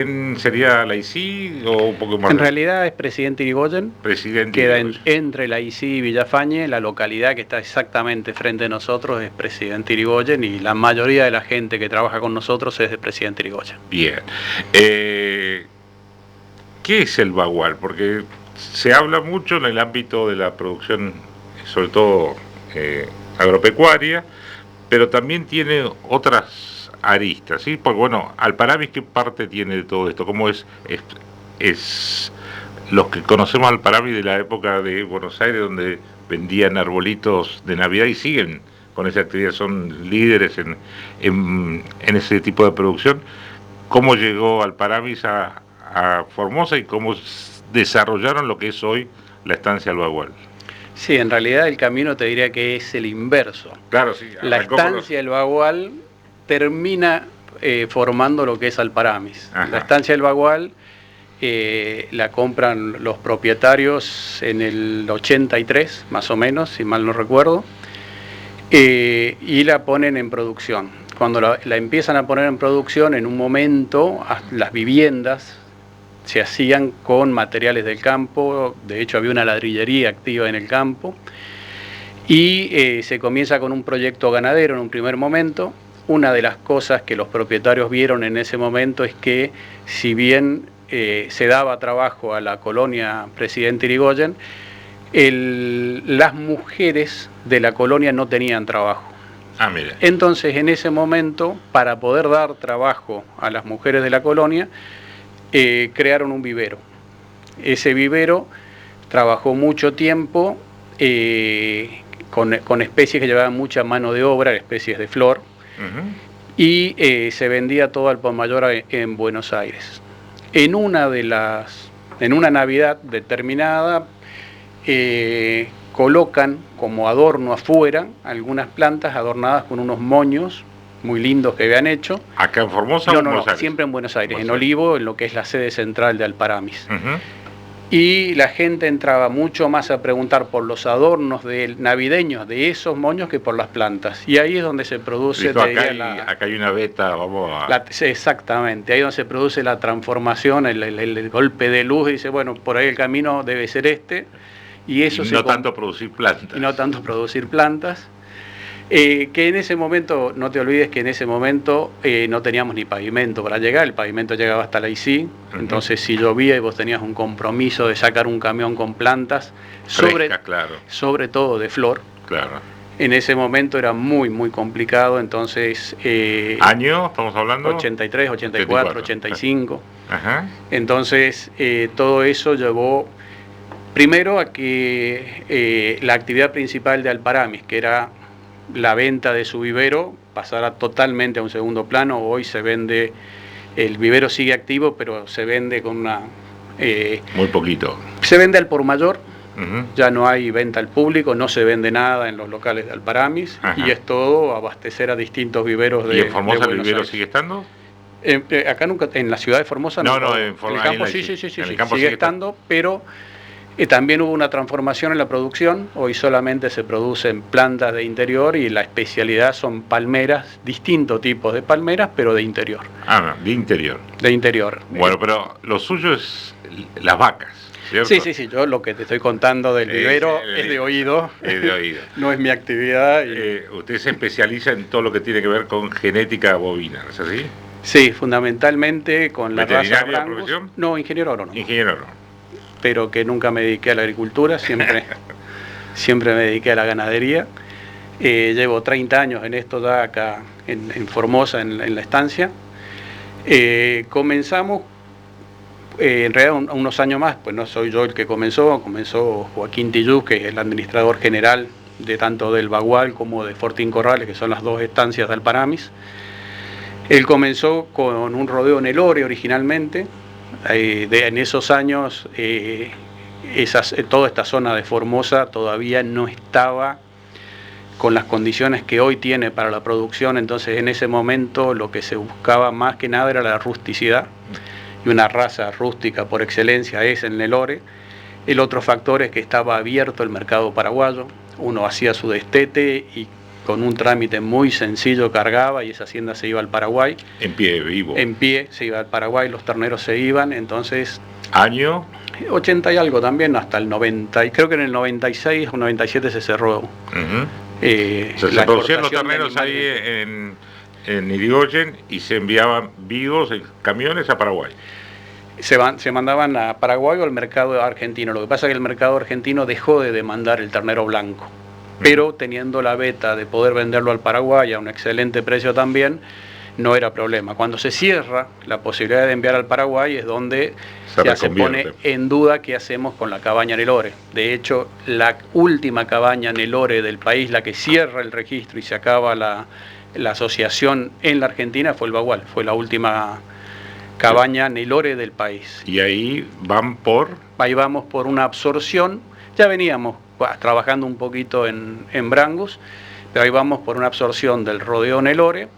¿Quién sería la ICI o un poco más? En realidad es Presidente Irigoyen. Queda entre la ICI y Villafañe. La localidad que está exactamente frente a nosotros es Presidente Irigoyen y la mayoría de la gente que trabaja con nosotros es de Presidente Irigoyen. Bien. ¿Qué es el bagual? Porque se habla mucho en el ámbito de la producción, sobre todo agropecuaria, pero también tiene otras aristas, ¿sí? Porque bueno, Alparamis, ¿qué parte tiene de todo esto? ¿Cómo es los que conocemos Alparamis de la época de Buenos Aires, donde vendían arbolitos de Navidad y siguen con esa actividad, son líderes en ese tipo de producción? ¿Cómo llegó Alparamis a Formosa y cómo desarrollaron lo que es hoy la estancia Albagual? Sí, en realidad el camino te diría que es el inverso. Claro, sí. La estancia del Bagual termina formando lo que es Alparamis. La estancia del Bagual la compran los propietarios en el 83, más o menos, si mal no recuerdo, y la ponen en producción. Cuando la empiezan a poner en producción, en un momento las viviendas se hacían con materiales del campo. De hecho había una ladrillería activa en el campo, y se comienza con un proyecto ganadero en un primer momento. Una de las cosas que los propietarios vieron en ese momento es que, si bien se daba trabajo a la colonia Presidente Irigoyen, las mujeres de la colonia no tenían trabajo. Mira. Entonces, en ese momento, para poder dar trabajo a las mujeres de la colonia, crearon un vivero. Ese vivero trabajó mucho tiempo con especies que llevaban mucha mano de obra, especies de flor, y se vendía todo al por mayor en Buenos Aires. En una Navidad determinada, colocan como adorno afuera algunas plantas adornadas con unos moños muy lindos que habían hecho. ¿Acá en Formosa o en Buenos Aires? Siempre en Buenos Aires, en Olivo, en lo que es la sede central de Alparamis. Y la gente entraba mucho más a preguntar por los adornos navideños de esos moños que por las plantas. Y ahí es donde se produce... Acá hay una beta, vamos a... Exactamente, ahí es donde se produce la transformación, el golpe de luz, y dice, bueno, por ahí el camino debe ser este. Y eso no tanto producir plantas. Y no tanto producir plantas. Que en ese momento, no te olvides que en ese momento no teníamos ni pavimento para llegar, el pavimento llegaba hasta la ICI, entonces si llovía y vos tenías un compromiso de sacar un camión con plantas, sobre todo de flor, en ese momento era muy, muy complicado. Entonces... ¿Año estamos hablando? 83, 84, 85. Entonces todo eso llevó primero a que la actividad principal de Alparamis, que era la venta de su vivero, pasará totalmente a un segundo plano. Hoy se vende, el vivero sigue activo, pero se vende con una... muy poquito. Se vende al por mayor, ya no hay venta al público, no se vende nada en los locales de Alparamis, y es todo abastecer a distintos viveros de... ¿Y en Formosa el vivero sigue estando? Acá nunca, en la ciudad de Formosa en el campo sí, sigue estando, pero... también hubo una transformación en la producción. Hoy solamente se producen plantas de interior y la especialidad son palmeras, distintos tipos de palmeras, pero de interior. De interior. De interior. Bueno, pero lo suyo es las vacas, ¿cierto? Sí, yo lo que te estoy contando del vivero es de oído. Es de oído. No es mi actividad. Usted se especializa en todo lo que tiene que ver con genética bovina, ¿es así? Sí, fundamentalmente con la raza Angus. ¿Profesión? No, ingeniero agrónomo. Ingeniero agrónomo. Pero que nunca me dediqué a la agricultura, siempre me dediqué a la ganadería. Llevo 30 años en esto ya acá en Formosa, en la estancia. Comenzamos, en realidad unos años más, pues no soy yo el que comenzó Joaquín Tillú, que es el administrador general de tanto del Bagual como de Fortín Corrales, que son las dos estancias de Alparamis. Él comenzó con un rodeo en el Ore originalmente. En esos años toda esta zona de Formosa todavía no estaba con las condiciones que hoy tiene para la producción. Entonces en ese momento lo que se buscaba más que nada era la rusticidad, y una raza rústica por excelencia es el Nelore. El otro factor es que estaba abierto el mercado paraguayo, uno hacía su destete y con un trámite muy sencillo cargaba y esa hacienda se iba al Paraguay. En pie, vivo. En pie, se iba al Paraguay, los terneros se iban, entonces... ¿Año? 80 y algo también, hasta el 90, y creo que en el 96 o 97 se cerró. Se producían los terneros ahí en Irigoyen y se enviaban vivos en camiones a Paraguay. Se mandaban a Paraguay o al mercado argentino. Lo que pasa es que el mercado argentino dejó de demandar el ternero blanco, pero teniendo la beta de poder venderlo al Paraguay a un excelente precio también, no era problema. Cuando se cierra la posibilidad de enviar al Paraguay es donde ya se pone en duda qué hacemos con la cabaña Nelore. De hecho, la última cabaña Nelore del país, la que cierra el registro y se acaba la asociación en la Argentina, fue el Bagual. Fue la última cabaña Nelore del país. Y ahí van por... Ahí vamos por una absorción. Ya veníamos trabajando un poquito en Brangus, pero ahí vamos por una absorción del rodeo Nelore.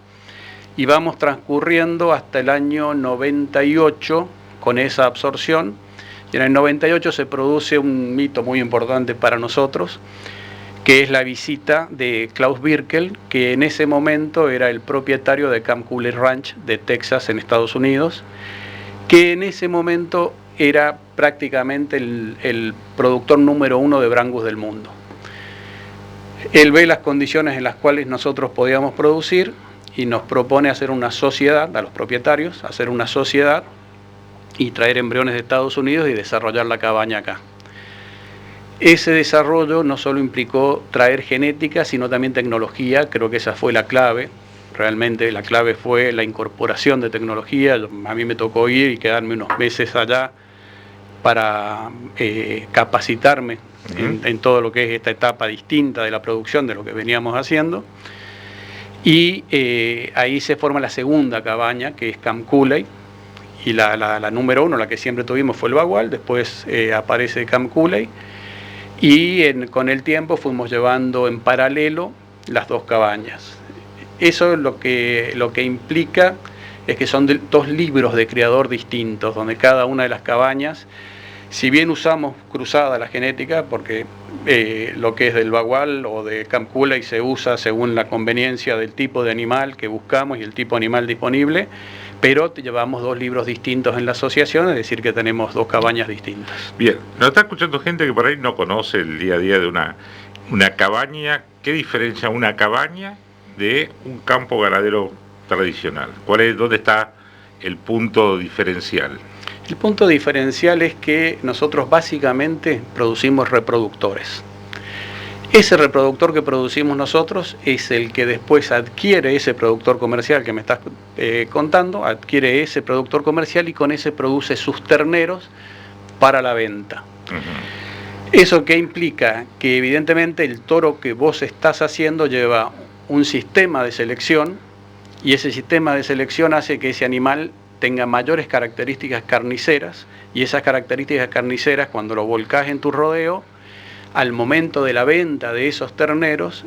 Y vamos transcurriendo hasta el año 98 con esa absorción. Y en el 98 se produce un hito muy importante para nosotros, que es la visita de Klaus Birkel, que en ese momento era el propietario de Camp Cooley Ranch de Texas, en Estados Unidos, que en ese momento era prácticamente el productor número 1 de Brangus del mundo. Él ve las condiciones en las cuales nosotros podíamos producir y nos propone hacer una sociedad, a los propietarios, hacer una sociedad y traer embriones de Estados Unidos y desarrollar la cabaña acá. Ese desarrollo no solo implicó traer genética, sino también tecnología. Creo que esa fue la clave. Realmente la clave fue la incorporación de tecnología. A mí me tocó ir y quedarme unos meses allá para capacitarme en todo lo que es esta etapa distinta de la producción de lo que veníamos haciendo. Y ahí se forma la segunda cabaña, que es Camp Cooley, y la número 1, la que siempre tuvimos, fue el Bagual. Después aparece Camp Cooley, y con el tiempo fuimos llevando en paralelo las dos cabañas. Eso lo que implica es que son dos libros de criador distintos, donde cada una de las cabañas, si bien usamos cruzada la genética, porque lo que es del Bagual o de Camp Cooley se usa según la conveniencia del tipo de animal que buscamos y el tipo de animal disponible, pero llevamos dos libros distintos en la asociación, es decir, que tenemos dos cabañas distintas. Bien, nos está escuchando gente que por ahí no conoce el día a día de una cabaña. ¿Qué diferencia una cabaña de un campo ganadero tradicional? ¿Dónde está el punto diferencial? El punto diferencial es que nosotros básicamente producimos reproductores. Ese reproductor que producimos nosotros es el que después adquiere ese productor comercial que me estás contando, adquiere ese productor comercial y con ese produce sus terneros para la venta. ¿Eso qué implica? Que evidentemente el toro que vos estás haciendo lleva un sistema de selección, y ese sistema de selección hace que ese animal tenga mayores características carniceras, y esas características carniceras, cuando lo volcás en tu rodeo, al momento de la venta de esos terneros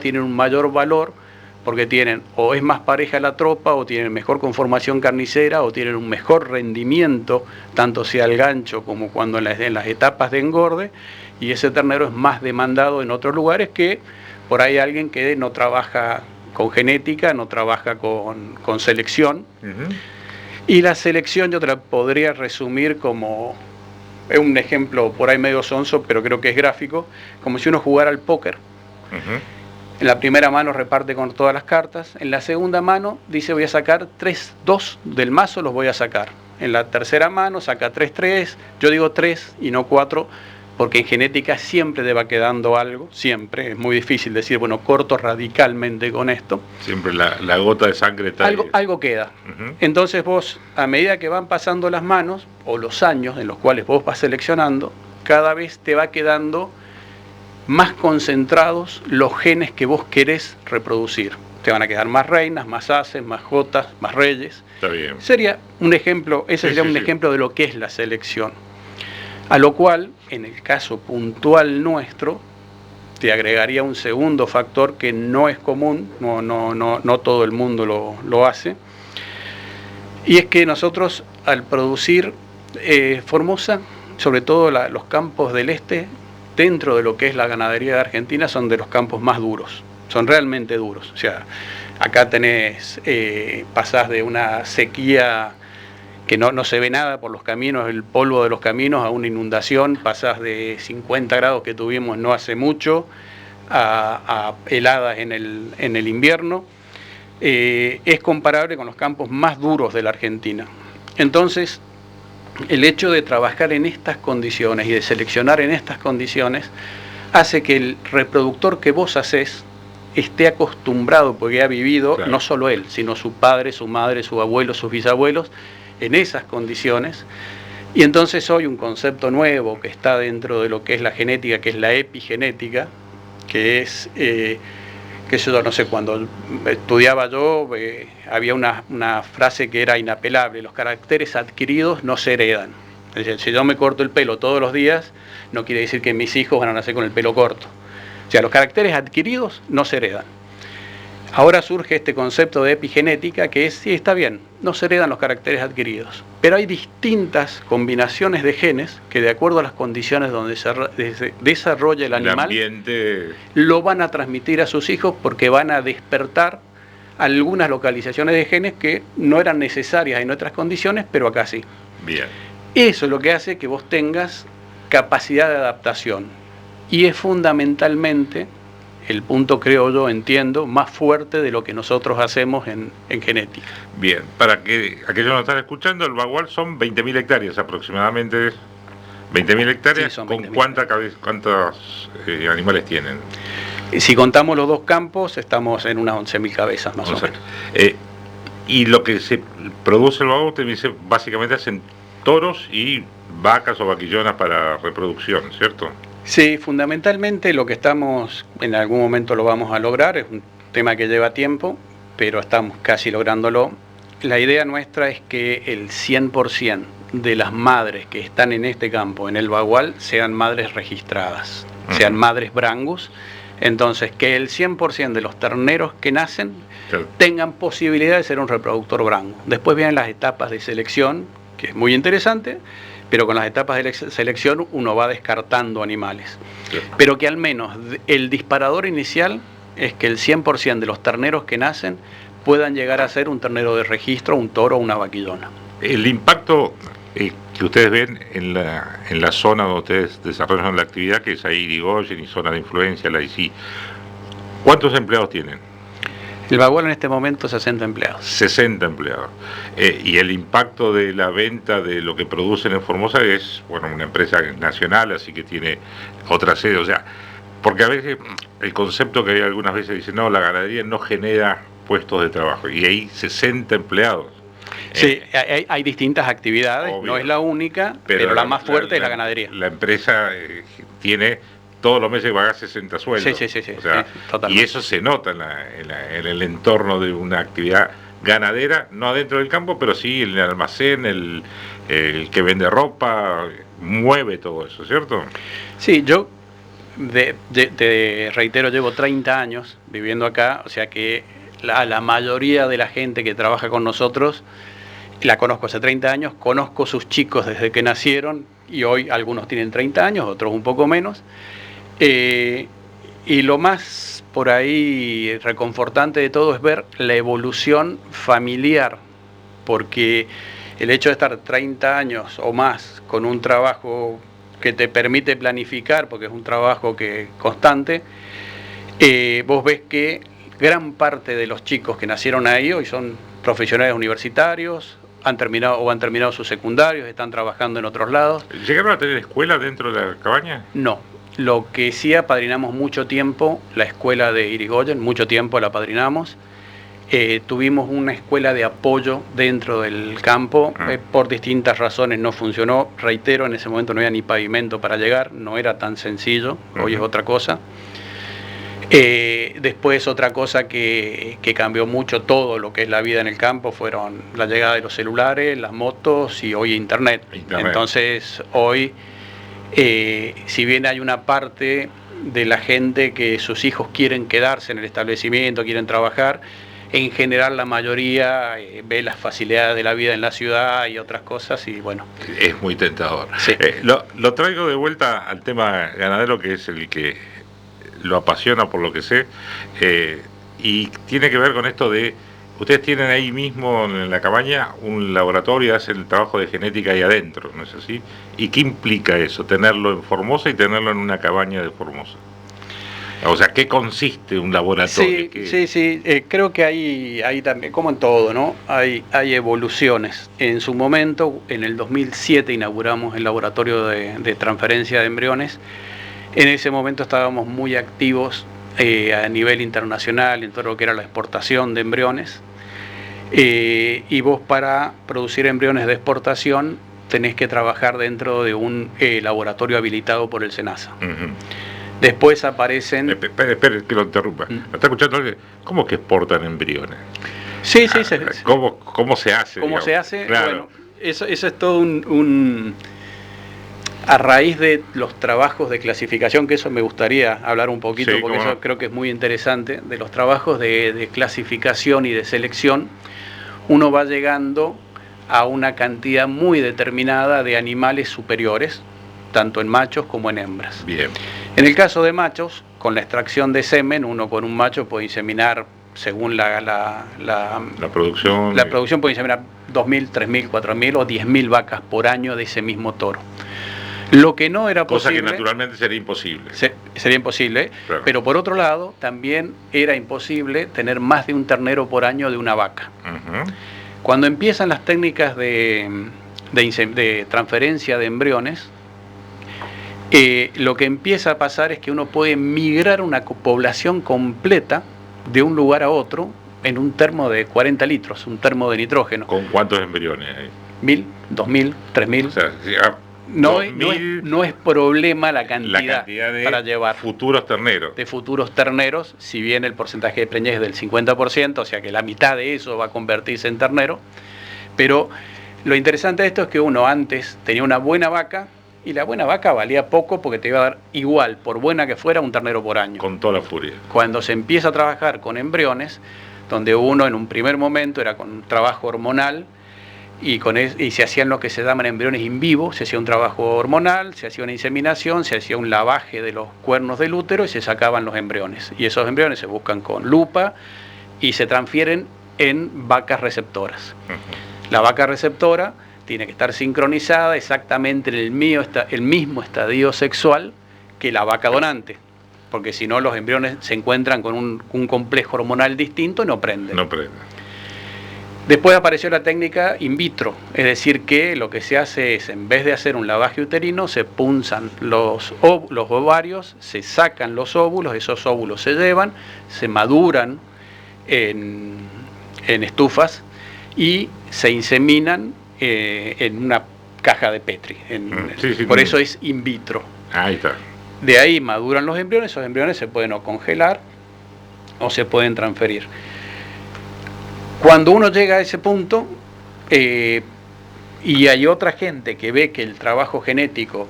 tienen un mayor valor, porque tienen, o es más pareja la tropa, o tienen mejor conformación carnicera, o tienen un mejor rendimiento, tanto sea el gancho como cuando en las etapas de engorde, y ese ternero es más demandado en otros lugares que por ahí alguien que no trabaja con genética, no trabaja con selección. Y la selección yo te la podría resumir como, es un ejemplo por ahí medio sonso, pero creo que es gráfico, como si uno jugara al póker. En la primera mano reparte con todas las cartas, en la segunda mano dice voy a sacar 3-2 del mazo, los voy a sacar. En la tercera mano saca 3-3, yo digo 3 y no 4, porque en genética siempre te va quedando algo, siempre, es muy difícil decir, bueno, corto radicalmente con esto. Siempre la gota de sangre está ahí. Algo queda. Entonces vos, a medida que van pasando las manos, o los años en los cuales vos vas seleccionando, cada vez te va quedando más concentrados los genes que vos querés reproducir. Te van a quedar más reinas, más ases, más jotas, más reyes. Está bien. Sería un ejemplo, ese sería un ejemplo de lo que es la selección. A lo cual, en el caso puntual nuestro, te agregaría un segundo factor que no es común, no todo el mundo lo hace, y es que nosotros al producir Formosa, sobre todo los campos del este, dentro de lo que es la ganadería de Argentina, son de los campos más duros. son realmente duros. O sea, acá tenés, pasás de una sequía que no se ve nada por los caminos, el polvo de los caminos, a una inundación, pasás de 50 grados que tuvimos no hace mucho a heladas en el invierno. Es comparable con los campos más duros de la Argentina. Entonces, el hecho de trabajar en estas condiciones y de seleccionar en estas condiciones hace que el reproductor que vos hacés esté acostumbrado, porque ha vivido, claro, no solo él, sino su padre, su madre, su abuelo, sus bisabuelos, en esas condiciones. Y entonces hoy un concepto nuevo que está dentro de lo que es la genética, que es la epigenética, que es, que yo no sé, cuando estudiaba yo, había una frase que era inapelable: los caracteres adquiridos no se heredan. Es decir, si yo me corto el pelo todos los días, no quiere decir que mis hijos van a nacer con el pelo corto. O sea, los caracteres adquiridos no se heredan. Ahora surge este concepto de epigenética, que es, sí, está bien, no se heredan los caracteres adquiridos, pero hay distintas combinaciones de genes que, de acuerdo a las condiciones donde se desarrolla el animal, ambiente, lo van a transmitir a sus hijos, porque van a despertar algunas localizaciones de genes que no eran necesarias en otras condiciones, pero acá sí. Bien. Eso es lo que hace que vos tengas capacidad de adaptación, y es fundamentalmente el punto, creo yo, entiendo, más fuerte de lo que nosotros hacemos en genética. Bien, para que aquellos que nos están escuchando, el Bagual son 20.000 hectáreas aproximadamente. 20.000 hectáreas, sí, ¿con cuántos animales tienen? Si contamos los dos campos, estamos en unas 11.000 cabezas más o menos. Y lo que se produce el Bagual, usted dice, básicamente hacen toros y vacas o vaquillonas para reproducción, ¿cierto? Sí, fundamentalmente lo que estamos, en algún momento lo vamos a lograr, es un tema que lleva tiempo, pero estamos casi lográndolo. La idea nuestra es que el 100% de las madres que están en este campo, en el Bagual, sean madres registradas, sean madres brangus. Entonces, que el 100% de los terneros que nacen, claro, tengan posibilidad de ser un reproductor brangus. Después vienen las etapas de selección, que es muy interesante, pero con las etapas de selección uno va descartando animales. Sí. Pero que al menos el disparador inicial es que el 100% de los terneros que nacen puedan llegar a ser un ternero de registro, un toro o una vaquillona. El impacto que ustedes ven en la zona donde ustedes desarrollan la actividad, que es ahí Irigoyen y zona de influencia, la ICI, ¿cuántos empleados tienen? El Bagual en este momento 60 empleados. 60 empleados. Y el impacto de la venta de lo que producen en Formosa es, bueno, una empresa nacional, así que tiene otra sede. O sea, porque a veces el concepto que hay algunas veces dice, no, la ganadería no genera puestos de trabajo. Y hay 60 empleados. Sí, hay distintas actividades, obvio, no es la única, pero la más fuerte es la ganadería. La empresa tiene todos los meses que pagar 60 sueldos. Sí, o sea, y eso se nota en el entorno de una actividad ganadera, no adentro del campo, pero sí en el almacén, el que vende ropa, mueve todo eso, ¿cierto? Sí, yo te reitero, llevo 30 años viviendo acá, o sea que la mayoría de la gente que trabaja con nosotros la conozco hace 30 años, conozco sus chicos desde que nacieron, y hoy algunos tienen 30 años, otros un poco menos. Y lo más por ahí reconfortante de todo es ver la evolución familiar, porque el hecho de estar 30 años o más con un trabajo que te permite planificar, porque es un trabajo constante, vos ves que gran parte de los chicos que nacieron ahí hoy son profesionales universitarios, han terminado sus secundarios, están trabajando en otros lados. ¿Llegaron a tener escuela dentro de la cabaña? No. Lo que sí apadrinamos mucho tiempo, la escuela de Irigoyen, mucho tiempo la apadrinamos. Tuvimos una escuela de apoyo dentro del campo, por distintas razones no funcionó. Reitero, en ese momento no había ni pavimento para llegar, no era tan sencillo, hoy es otra cosa. Después otra cosa que cambió mucho todo lo que es la vida en el campo fueron la llegada de los celulares, las motos y hoy internet. Entonces hoy, si bien hay una parte de la gente que sus hijos quieren quedarse en el establecimiento, quieren trabajar, en general la mayoría ve las facilidades de la vida en la ciudad y otras cosas, y bueno. Es muy tentador. Sí. Lo traigo de vuelta al tema ganadero, que es el que lo apasiona por lo que sé, y tiene que ver con esto de, ustedes tienen ahí mismo en la cabaña un laboratorio, hacen el trabajo de genética ahí adentro, ¿no es así? ¿Y qué implica eso, tenerlo en Formosa y tenerlo en una cabaña de Formosa? O sea, ¿qué consiste un laboratorio? Sí, creo que hay también, como en todo, ¿no? Hay evoluciones. En su momento, en el 2007, inauguramos el laboratorio de transferencia de embriones. En ese momento estábamos muy activos a nivel internacional en todo lo que era la exportación de embriones. Y vos, para producir embriones de exportación, tenés que trabajar dentro de un laboratorio habilitado por el SENASA. Después aparecen... Espera que lo interrumpa. ¿Me está escuchando? ¿Cómo que exportan embriones? Sí. ¿Cómo se hace? ¿Cómo se hace? Claro. Bueno, eso es todo a raíz de los trabajos de clasificación, que eso me gustaría hablar un poquito, sí, porque eso creo que es muy interesante, de los trabajos de clasificación y de selección, uno va llegando a una cantidad muy determinada de animales superiores, tanto en machos como en hembras. Bien. En el caso de machos, con la extracción de semen, uno con un macho puede inseminar, según la producción. La producción puede inseminar 2.000, 3.000, 4.000 o 10.000 vacas por año de ese mismo toro. Lo que no era posible... Cosa que naturalmente sería imposible. Sería imposible, claro. Pero por otro lado, también era imposible tener más de un ternero por año de una vaca. Cuando empiezan las técnicas de transferencia de embriones, lo que empieza a pasar es que uno puede migrar una población completa de un lugar a otro en un termo de 40 litros, un termo de nitrógeno. ¿Con cuántos embriones hay? 1.000, 2.000, 3.000. O sea, no es problema la cantidad de para llevar futuros terneros. De futuros terneros, si bien el porcentaje de preñez es del 50%, o sea que la mitad de eso va a convertirse en ternero. Pero lo interesante de esto es que uno antes tenía una buena vaca, y la buena vaca valía poco porque te iba a dar igual, por buena que fuera, un ternero por año. Con toda la furia. Cuando se empieza a trabajar con embriones, donde uno en un primer momento era con un trabajo hormonal, y se hacían lo que se llaman embriones in vivo, se hacía un trabajo hormonal, se hacía una inseminación, se hacía un lavaje de los cuernos del útero y se sacaban los embriones. Y esos embriones se buscan con lupa y se transfieren en vacas receptoras. La vaca receptora tiene que estar sincronizada exactamente en el mismo estadio sexual que la vaca donante, porque si no los embriones se encuentran con un complejo hormonal distinto y no prenden. No prenden. Después apareció la técnica in vitro, es decir que lo que se hace es, en vez de hacer un lavaje uterino, se punzan los ovarios, se sacan los óvulos, esos óvulos se llevan, se maduran en estufas y se inseminan en una caja de Petri. Por eso es in vitro. Ahí está. De ahí maduran los embriones, esos embriones se pueden o congelar o se pueden transferir. Cuando uno llega a ese punto, y hay otra gente que ve que el trabajo genético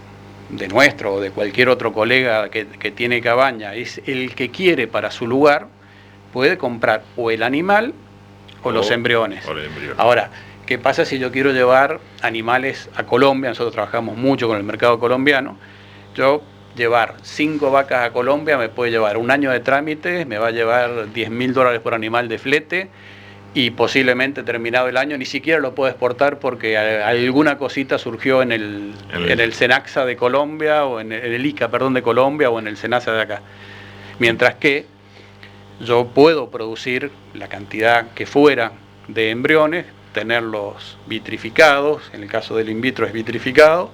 de nuestro o de cualquier otro colega que tiene cabaña es el que quiere para su lugar, puede comprar o el animal o los embriones. Ahora, ¿qué pasa si yo quiero llevar animales a Colombia? Nosotros trabajamos mucho con el mercado colombiano. Yo llevar 5 vacas a Colombia me puede llevar un año de trámites, me va a llevar $10.000 por animal de flete, y posiblemente terminado el año ni siquiera lo puedo exportar porque alguna cosita surgió en el SENASA de Colombia, o en el ICA, perdón, de Colombia, o en el SENASA de acá. Mientras que yo puedo producir la cantidad que fuera de embriones, tenerlos vitrificados, en el caso del in vitro es vitrificado,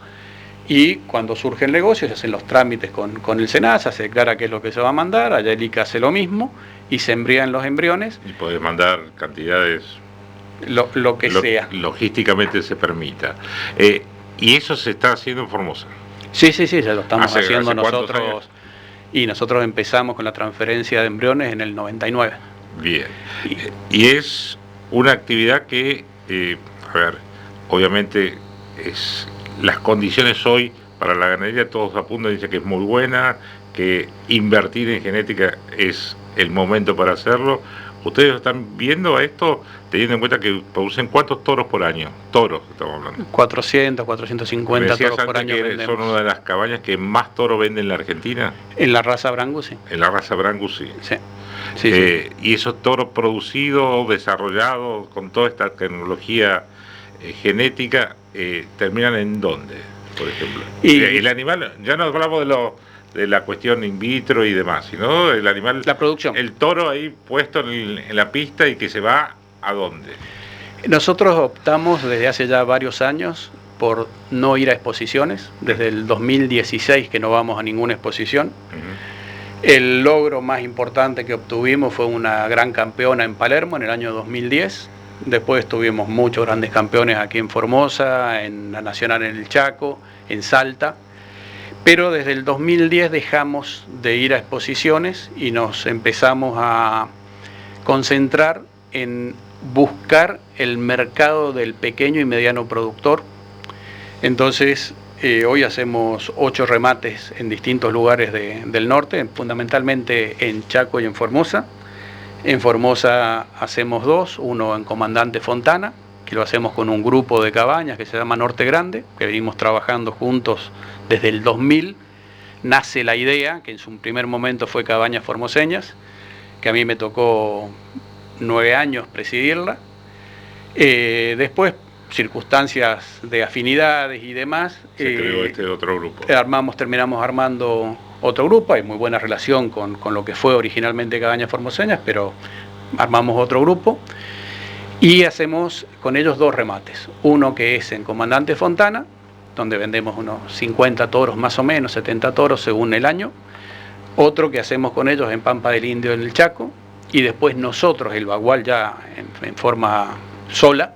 y cuando surge el negocio se hacen los trámites con el SENASA, se declara qué es lo que se va a mandar, allá el ICA hace lo mismo, y se embriagan los embriones. Y podés mandar cantidades... Lo que sea. Logísticamente se permita. ¿Y eso se está haciendo en Formosa? Sí, ya lo estamos haciendo nosotros. Y nosotros empezamos con la transferencia de embriones en el 99. Bien. Y es una actividad que, obviamente las condiciones hoy para la ganadería, todos apuntan, dicen que es muy buena, que invertir en genética es el momento para hacerlo. ¿Ustedes están viendo esto teniendo en cuenta que producen cuántos toros por año? Toros, estamos hablando. 400, 450 toros por año que vendemos. ¿Son una de las cabañas que más toro venden en la Argentina? En la raza Brangus, sí. En la raza Brangus, sí. Sí. Sí. Y esos toros producidos, desarrollados, con toda esta tecnología genética, ¿terminan en dónde, por ejemplo? El animal, ya no hablamos de la cuestión in vitro y demás, sino el animal, la producción. El toro ahí puesto en la pista y que se va ¿a dónde? Nosotros optamos desde hace ya varios años por no ir a exposiciones, desde el 2016 que no vamos a ninguna exposición. El logro más importante que obtuvimos fue una gran campeona en Palermo en el año 2010. Después tuvimos muchos grandes campeones aquí en Formosa, en la Nacional en el Chaco, en Salta. Pero desde el 2010 dejamos de ir a exposiciones y nos empezamos a concentrar en buscar el mercado del pequeño y mediano productor. Entonces, hoy hacemos 8 remates en distintos lugares del norte, fundamentalmente en Chaco y en Formosa. En Formosa hacemos 2, uno en Comandante Fontana, que lo hacemos con un grupo de cabañas que se llama Norte Grande, que venimos trabajando juntos desde el 2000. Nace la idea, que en su primer momento fue Cabañas Formoseñas, que a mí me tocó 9 años presidirla. Después, circunstancias de afinidades y demás, se creó este otro grupo. Terminamos armando otro grupo. Hay muy buena relación con lo que fue originalmente Cabañas Formoseñas, pero armamos otro grupo y hacemos con ellos 2 remates. Uno que es en Comandante Fontana, donde vendemos unos 50 toros más o menos, 70 toros según el año. Otro que hacemos con ellos en Pampa del Indio en el Chaco. Y después nosotros, el bagual ya en forma sola,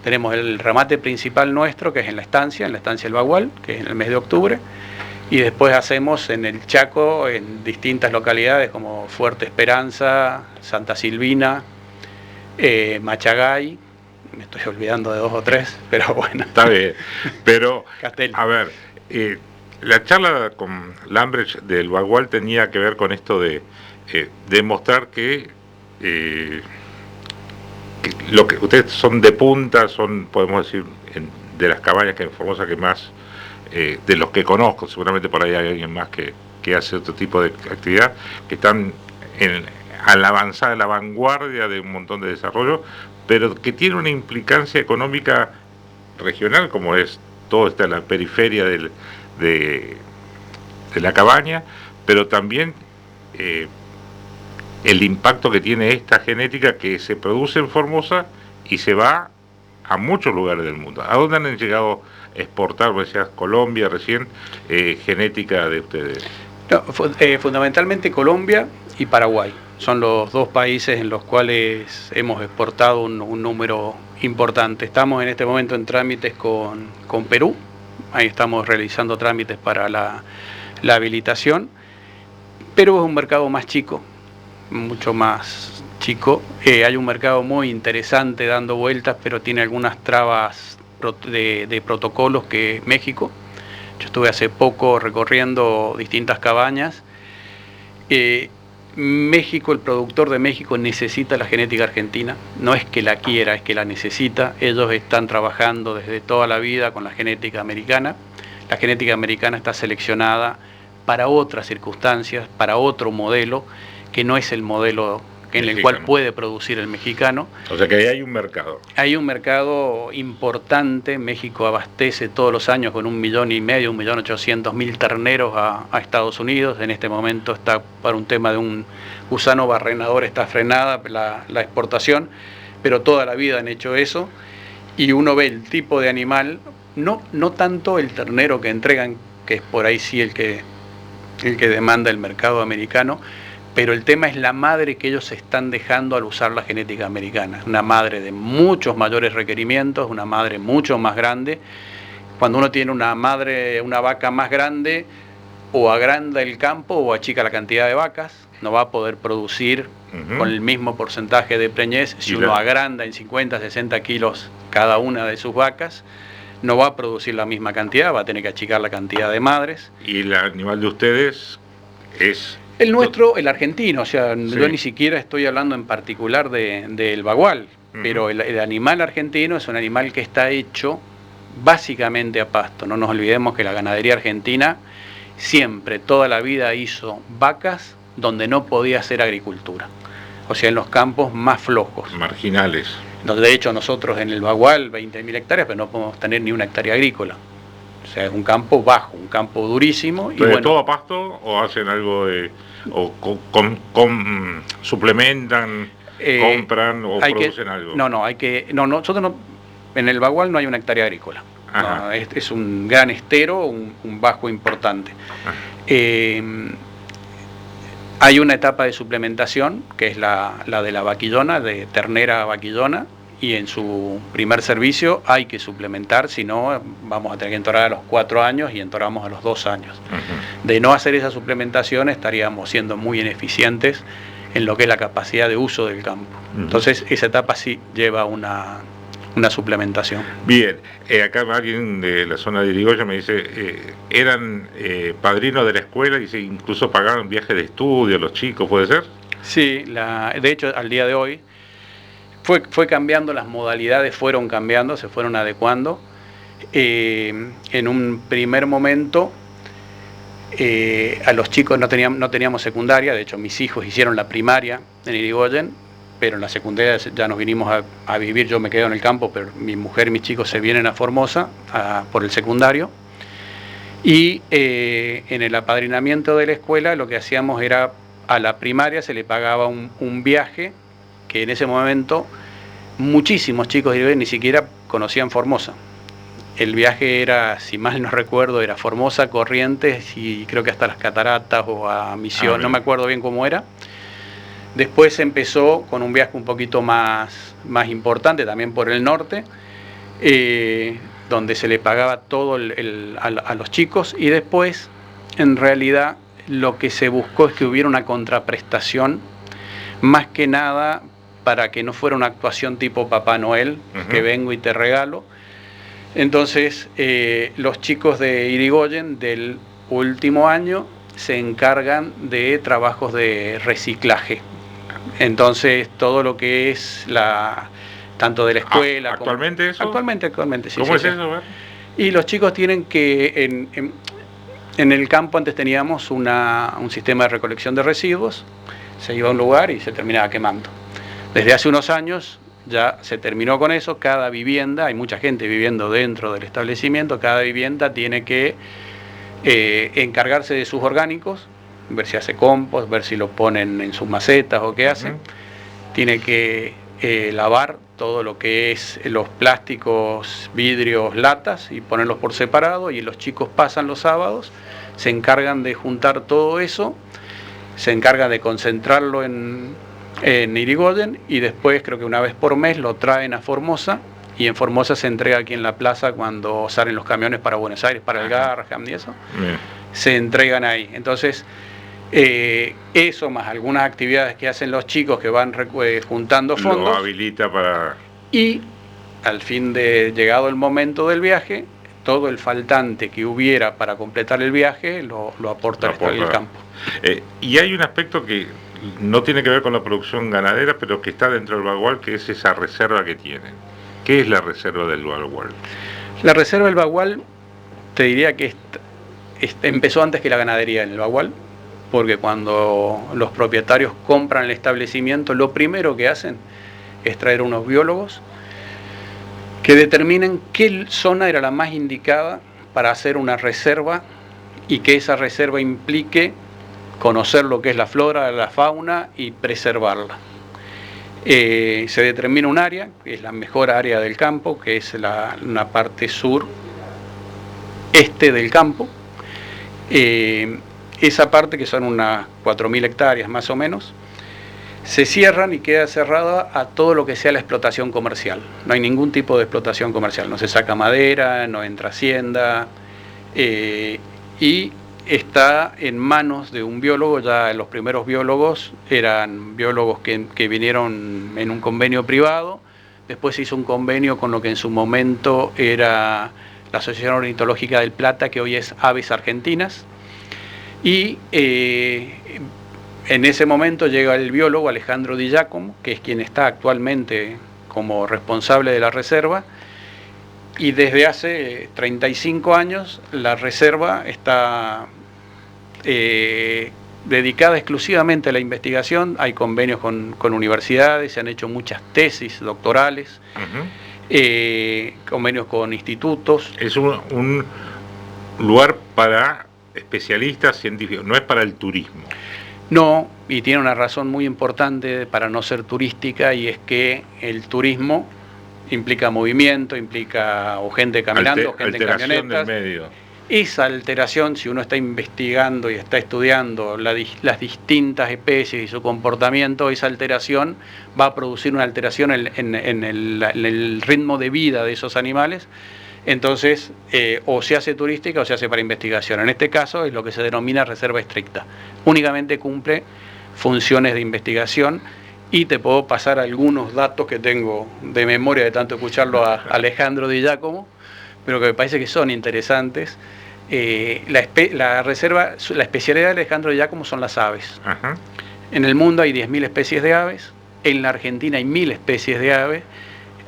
tenemos el remate principal nuestro, que es en la estancia del bagual, que es en el mes de octubre, y después hacemos en el Chaco, en distintas localidades como Fuerte Esperanza, Santa Silvina, Machagay, me estoy olvidando de 2 o 3, pero bueno. Está bien, pero Castel. A ver, la charla con Lambrecht del bagual tenía que ver con esto de demostrar que lo que ustedes son de punta, son, podemos decir, de las cabañas que en Formosa que más, de los que conozco, seguramente por ahí hay alguien más que hace otro tipo de actividad, que están a la avanzada, en la vanguardia de un montón de desarrollo, pero que tiene una implicancia económica regional, como es todo está en la periferia de la cabaña, pero también el impacto que tiene esta genética que se produce en Formosa y se va a muchos lugares del mundo. ¿A dónde han llegado a exportar, como decías, Colombia recién, genética de ustedes? No, fundamentalmente Colombia y Paraguay. Son los 2 países en los cuales hemos exportado un número importante. Estamos en este momento en trámites con Perú. Ahí estamos realizando trámites para la habilitación. Perú es un mercado más chico, mucho más chico. Hay un mercado muy interesante dando vueltas, pero tiene algunas trabas de protocolos que México. Yo estuve hace poco recorriendo distintas cabañas. México, el productor de México necesita la genética argentina, no es que la quiera, es que la necesita. Ellos están trabajando desde toda la vida con la genética americana. La genética americana está seleccionada para otras circunstancias, para otro modelo, que no es el modelo en el cual puede producir el mexicano. O sea que ahí hay un mercado. Hay un mercado importante. México abastece todos los años con 1,5 millones, 1.800.000 terneros a Estados Unidos. En este momento está para un tema de un gusano barrenador, está frenada la exportación, pero toda la vida han hecho eso. Y uno ve el tipo de animal, no tanto el ternero que entregan, que es por ahí sí el que demanda el mercado americano, pero el tema es la madre que ellos están dejando al usar la genética americana. Una madre de muchos mayores requerimientos, una madre mucho más grande. Cuando uno tiene una vaca más grande, o agranda el campo o achica la cantidad de vacas. No va a poder producir con el mismo porcentaje de preñez. Si uno agranda en 50, 60 kilos cada una de sus vacas, no va a producir la misma cantidad, va a tener que achicar la cantidad de madres. ¿Y el animal de ustedes es El nuestro, el argentino, o sea, sí. Yo ni siquiera estoy hablando en particular del bagual, pero el animal argentino es un animal que está hecho básicamente a pasto. No nos olvidemos que la ganadería argentina siempre, toda la vida hizo vacas donde no podía hacer agricultura. O sea, en los campos más flojos. Marginales. De hecho, nosotros en el bagual, 20.000 hectáreas, pero no podemos tener ni una hectárea agrícola. O sea, es un campo bajo, un campo durísimo. ¿Pero bueno, todo a pasto o hacen algo de... o suplementan, compran o producen algo? No, nosotros no, en el bagual no hay una hectárea agrícola. No, es un gran estero, un bajo importante. Hay una etapa de suplementación, que es la de la vaquillona, de ternera vaquillona, y en su primer servicio hay que suplementar, si no vamos a tener que entorar a los 4 años y entoramos a los 2 años. De no hacer esa suplementación estaríamos siendo muy ineficientes en lo que es la capacidad de uso del campo. Entonces esa etapa sí lleva una suplementación. Bien, acá alguien de la zona de Irigoyen me dice, eran padrinos de la escuela y incluso pagaron viajes de estudio los chicos, ¿puede ser? Sí, de hecho al día de hoy fue cambiando, las modalidades fueron cambiando, se fueron adecuando. En un primer momento a los chicos no teníamos secundaria, de hecho mis hijos hicieron la primaria en Irigoyen, pero en la secundaria ya nos vinimos a vivir, yo me quedo en el campo, pero mi mujer y mis chicos se vienen a Formosa por el secundario. Y en el apadrinamiento de la escuela lo que hacíamos era, a la primaria se le pagaba un viaje, que en ese momento muchísimos chicos de Irigoyen ni siquiera conocían Formosa. El viaje era, si mal no recuerdo, era Formosa, Corrientes y creo que hasta las Cataratas o a Misión, no me acuerdo bien cómo era. Después empezó con un viaje un poquito más importante, también por el norte, donde se le pagaba todo a los chicos, y después, en realidad, lo que se buscó es que hubiera una contraprestación, más que nada para que no fuera una actuación tipo Papá Noel, que vengo y te regalo. Entonces, los chicos de Irigoyen del último año se encargan de trabajos de reciclaje. Entonces, todo lo que es tanto de la escuela... ¿Actualmente como, eso? Actualmente, sí. ¿Cómo es eso? Y los chicos tienen que... En el campo antes teníamos un sistema de recolección de residuos, se iba a un lugar y se terminaba quemando. Desde hace unos años ya se terminó con eso, cada vivienda, hay mucha gente viviendo dentro del establecimiento, cada vivienda tiene que encargarse de sus orgánicos, ver si hace compost, ver si lo ponen en sus macetas o qué hacen. Tiene que lavar todo lo que es los plásticos, vidrios, latas y ponerlos por separado, y los chicos pasan los sábados, se encargan de juntar todo eso, se encargan de concentrarlo en Irigoyen, y después creo que una vez por mes lo traen a Formosa, y en Formosa se entrega aquí en la plaza cuando salen los camiones para Buenos Aires, para el Garham y eso, se entregan ahí. Entonces eso más algunas actividades que hacen los chicos que van juntando fondos, lo habilita para... Y al fin de llegado el momento del viaje, todo el faltante que hubiera para completar el viaje lo aporta el campo. Y hay un aspecto que no tiene que ver con la producción ganadera, pero que está dentro del bagual, que es esa reserva que tienen. ¿Qué es la reserva del bagual? La reserva del bagual, te diría que empezó antes que la ganadería en el bagual, porque cuando los propietarios compran el establecimiento, lo primero que hacen es traer unos biólogos que determinen qué zona era la más indicada para hacer una reserva, y que esa reserva implique conocer lo que es la flora, la fauna y preservarla. Se determina un área, que es la mejor área del campo, que es una parte sur este del campo. Esa parte, que son unas 4.000 hectáreas más o menos, se cierran y queda cerrada a todo lo que sea la explotación comercial. No hay ningún tipo de explotación comercial, no se saca madera, no entra hacienda, y está en manos de un biólogo. Ya los primeros biólogos eran biólogos que vinieron en un convenio privado, después se hizo un convenio con lo que en su momento era la Asociación Ornitológica del Plata, que hoy es Aves Argentinas, y En ese momento llega el biólogo Alejandro Di Giacomo, que es quien está actualmente como responsable de la reserva, y desde hace 35 años la reserva está dedicada exclusivamente a la investigación. Hay convenios con universidades, se han hecho muchas tesis doctorales, convenios con institutos. Es un lugar para especialistas científicos, no es para el turismo. No, y tiene una razón muy importante para no ser turística, y es que el turismo implica movimiento, implica o gente caminando, gente en camionetas. Del medio. Esa alteración, si uno está investigando y está estudiando las distintas especies y su comportamiento, esa alteración va a producir una alteración en el ritmo de vida de esos animales. Entonces, o se hace turística o se hace para investigación. En este caso es lo que se denomina reserva estricta. Únicamente cumple funciones de investigación, y te puedo pasar algunos datos que tengo de memoria de tanto escucharlo a Alejandro Di Giacomo, pero que me parece que son interesantes. La reserva, la especialidad de Alejandro Di Giacomo son las aves. Ajá. En el mundo hay 10.000 especies de aves, en la Argentina hay 1.000 especies de aves,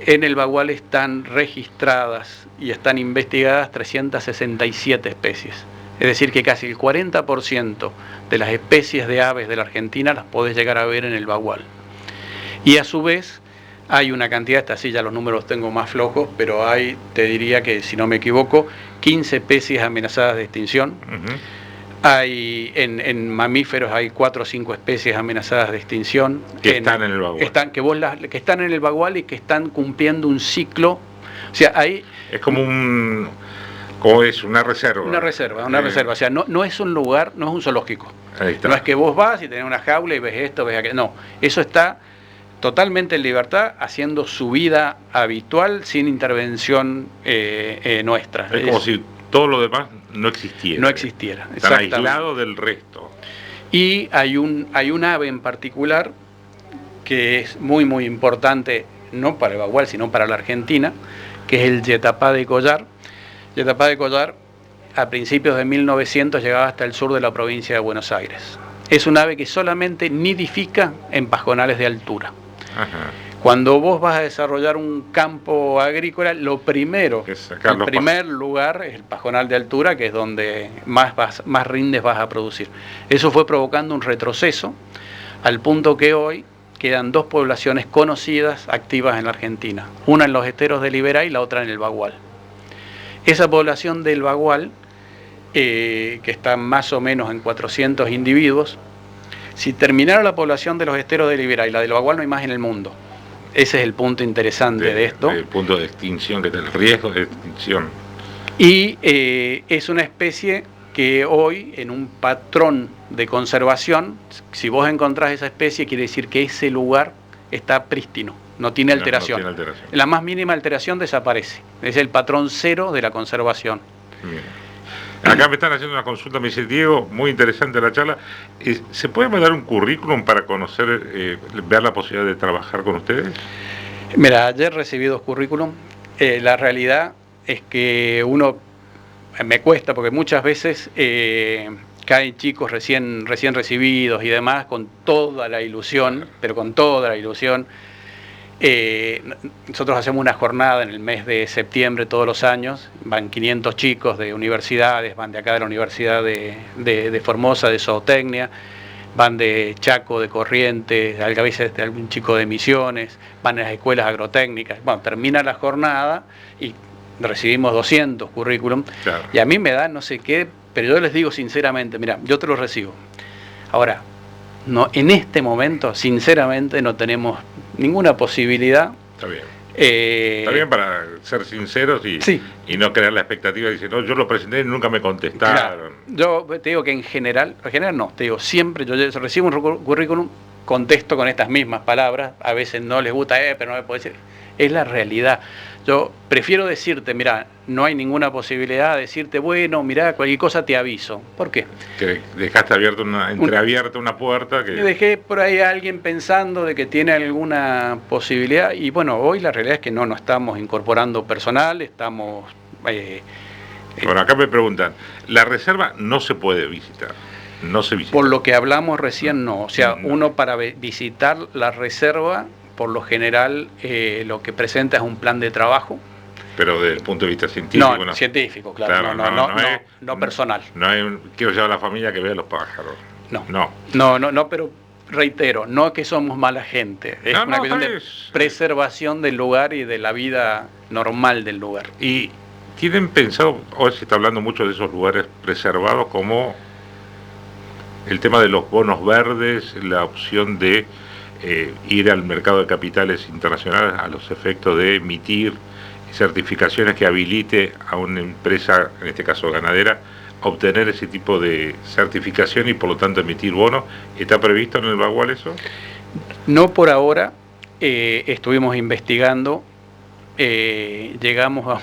en el Bagual están registradas y están investigadas 367 especies. Es decir, que casi el 40% de las especies de aves de la Argentina las podés llegar a ver en el Bagual. Y a su vez hay una cantidad, esta sí ya los números tengo más flojos, pero hay, te diría que si no me equivoco, 15 especies amenazadas de extinción. Hay en mamíferos hay 4 o 5 especies amenazadas de extinción. Que están en el Bagual. Que están en el Bagual y que están cumpliendo un ciclo. O sea, ahí... Es como como es una reserva. Una reserva. O sea, no es un lugar, no es un zoológico. No es que vos vas y tenés una jaula y ves esto, ves aquello. No, eso está totalmente en libertad, haciendo su vida habitual sin intervención nuestra. Es como si todo lo demás no existiera. No existiera. Están aislados del resto. Y hay un ave en particular que es muy, muy importante, no para el Bagual, sino para la Argentina, que es el yetapá de collar. Yetapá de collar, a principios de 1900, llegaba hasta el sur de la provincia de Buenos Aires. Es un ave que solamente nidifica en pajonales de altura. Ajá. Cuando vos vas a desarrollar un campo agrícola, lo primero, en primer lugar, es el pajonal de altura, que es donde más rindes vas a producir. Eso fue provocando un retroceso, al punto que hoy quedan 2 poblaciones conocidas activas en la Argentina. Una en los esteros de Liberá y la otra en el Bagual. Esa población del Bagual, que está más o menos en 400 individuos, si terminara la población de los esteros de Liberá y la del Bagual, no hay más en el mundo. Ese es el punto interesante de esto. El punto de extinción, que es el riesgo de extinción. Y es una especie que hoy, en un patrón de conservación, si vos encontrás esa especie, quiere decir que ese lugar está prístino, no tiene alteración. No tiene alteración. La más mínima alteración desaparece. Es el patrón cero de la conservación. Bien. Acá me están haciendo una consulta, me dice Diego, muy interesante la charla. ¿Se puede mandar un currículum para conocer, ver la posibilidad de trabajar con ustedes? Mira, ayer recibí 2 currículum. La realidad es que me cuesta, porque muchas veces caen chicos recién recibidos y demás, con toda la ilusión, pero con toda la ilusión. Nosotros hacemos una jornada en el mes de septiembre todos los años, van 500 chicos de universidades, van de acá de la Universidad de Formosa, de Zootecnia, van de Chaco, de Corrientes, a veces de algún chico de Misiones, van a las escuelas agrotécnicas. Bueno, termina la jornada y recibimos 200 currículum, claro. Y a mí me da no sé qué, pero yo les digo sinceramente, mira, yo te los recibo. Ahora, no, en este momento, sinceramente, no tenemos ninguna posibilidad. Está bien. Está bien para ser sinceros y no crear la expectativa de decir, no, yo lo presenté y nunca me contestaron. Claro. Yo te digo que en general no, te digo siempre, yo recibo un currículum, contesto con estas mismas palabras, a veces no les gusta, pero no me puedo decir. Es la realidad. Yo prefiero decirte, mira, no hay ninguna posibilidad de decirte, bueno, mira, cualquier cosa te aviso. ¿Por qué? Que dejaste entreabierta una puerta. Que dejé por ahí a alguien pensando de que tiene alguna posibilidad, y bueno, hoy la realidad es que no estamos incorporando personal, estamos... Bueno, acá me preguntan, ¿la reserva no se puede visitar? no se visita. Por lo que hablamos recién, no. O sea, uno para visitar la reserva, por lo general, lo que presenta es un plan de trabajo. Pero desde el punto de vista científico, no. Científico, claro. No personal. No hay quiero llevar a la familia que vea los pájaros. No, pero reitero, no que somos mala gente. Es una cuestión de preservación del lugar y de la vida normal del lugar. Y tienen pensado, hoy se está hablando mucho de esos lugares preservados, como el tema de los bonos verdes, la opción de ir al mercado de capitales internacionales a los efectos de emitir certificaciones que habilite a una empresa, en este caso ganadera, a obtener ese tipo de certificación y por lo tanto emitir bonos. ¿Está previsto en el Bagual eso? No por ahora. Estuvimos investigando, llegamos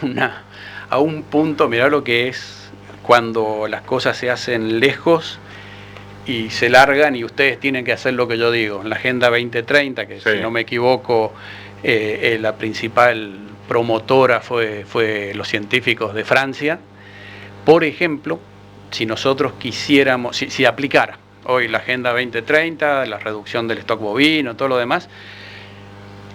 a un punto, mirá lo que es cuando las cosas se hacen lejos y se largan y ustedes tienen que hacer lo que yo digo. En la Agenda 2030, que si no me equivoco, la principal promotora fue los científicos de Francia. Por ejemplo, si nosotros quisiéramos, si aplicara hoy la Agenda 2030, la reducción del stock bovino, todo lo demás,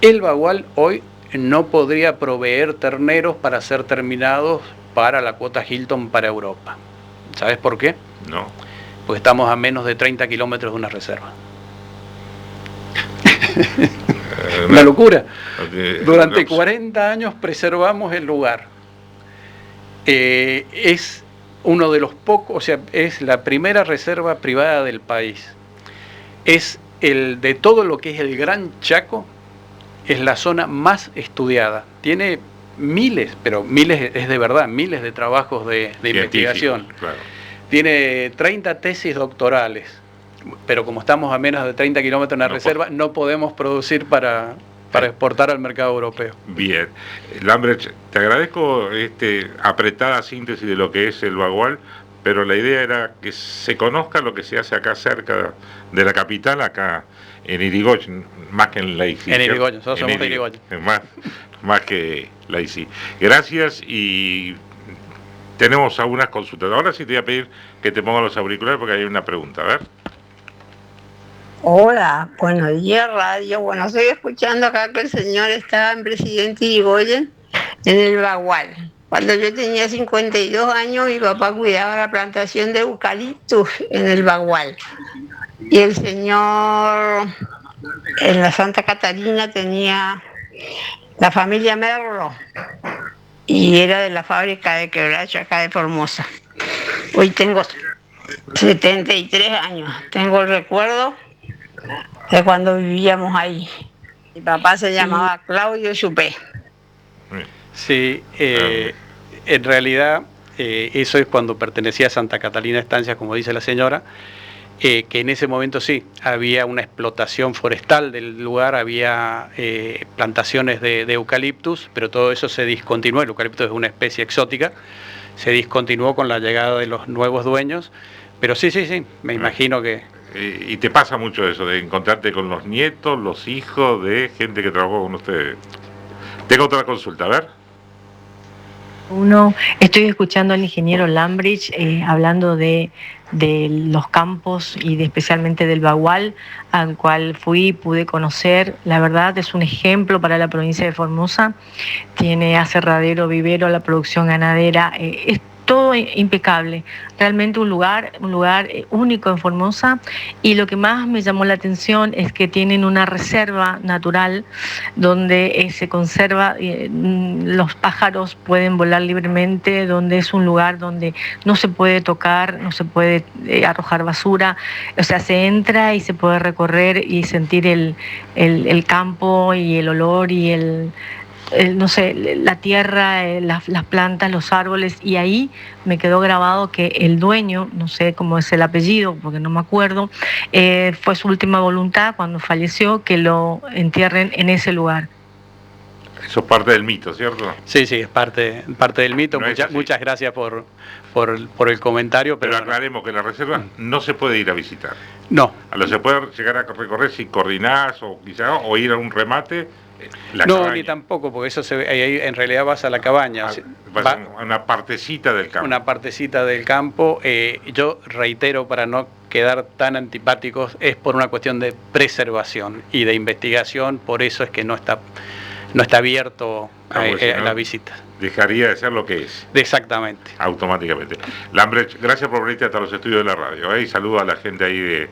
el Bagual hoy no podría proveer terneros para ser terminados para la cuota Hilton para Europa. ¿Sabes por qué? No. Porque estamos a menos de 30 kilómetros de una reserva. Una locura. Durante 40 años preservamos el lugar. Es uno de los pocos, o sea, es la primera reserva privada del país. Es el de todo lo que es el Gran Chaco, es la zona más estudiada. Tiene miles, pero miles es de verdad, miles de trabajos de investigación. Claro. Tiene 30 tesis doctorales, pero como estamos a menos de 30 kilómetros de una reserva, no podemos producir para exportar al mercado europeo. Bien. Lambrecht, te agradezco apretada síntesis de lo que es el Bagual, pero la idea era que se conozca lo que se hace acá cerca de la capital, acá en Irigoyen, más que en Laicí. En Irigoyen, nosotros somos de Irigoyen. Más que Laicí. Gracias, y tenemos algunas consultas. Ahora sí te voy a pedir que te pongas los auriculares porque hay una pregunta. A ver. Hola, buenos días radio. Bueno, estoy escuchando acá que el señor estaba en Presidente Irigoyen, en el Bagual. Cuando yo tenía 52 años, mi papá cuidaba la plantación de eucaliptus en el Bagual. Y el señor en la Santa Catarina tenía la familia Merlo y era de la fábrica de quebracho acá de Formosa. Hoy tengo 73 años. Tengo el recuerdo de cuando vivíamos ahí. Mi papá se llamaba Claudio Chupé. Sí, en realidad eso es cuando pertenecía a Santa Catalina Estancias, como dice la señora, que en ese momento sí, había una explotación forestal del lugar, había plantaciones de eucaliptus, pero todo eso se discontinuó. El eucaliptus es una especie exótica, se discontinuó con la llegada de los nuevos dueños, pero sí, me imagino que... Y te pasa mucho eso, de encontrarte con los nietos, los hijos de gente que trabajó con ustedes. Tengo otra consulta, a ver. Estoy escuchando al ingeniero Lambrecht hablando de los campos y especialmente del Bagual, al cual pude conocer. La verdad es un ejemplo para la provincia de Formosa. Tiene aserradero, vivero, la producción ganadera, es todo impecable, realmente un lugar único en Formosa. Y lo que más me llamó la atención es que tienen una reserva natural donde se conserva, los pájaros pueden volar libremente, donde es un lugar donde no se puede tocar, no se puede arrojar basura, o sea, se entra y se puede recorrer y sentir el campo y el olor y no sé, la tierra, las plantas, los árboles, y ahí me quedó grabado que el dueño, no sé cómo es el apellido porque no me acuerdo, fue su última voluntad cuando falleció que lo entierren en ese lugar. Eso es parte del mito, ¿cierto? Sí, es parte del mito. No, muchas gracias por el comentario. Pero aclaremos que la reserva no se puede ir a visitar. No. Se puede llegar a recorrer si coordinás o ir a un remate. No, ni tampoco, porque eso ahí en realidad vas a la cabaña. Vas a una partecita del campo. Una partecita del campo. Yo reitero, para no quedar tan antipáticos es por una cuestión de preservación y de investigación, por eso es que no está abierto a la visita. Dejaría de ser lo que es. Exactamente. Automáticamente. Lambrecht, gracias por venirte hasta los estudios de la radio. Y saludo a la gente ahí de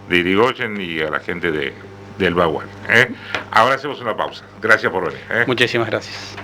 Irigoyen y a la gente del Bagual. Ahora hacemos una pausa. Gracias por venir. Muchísimas gracias.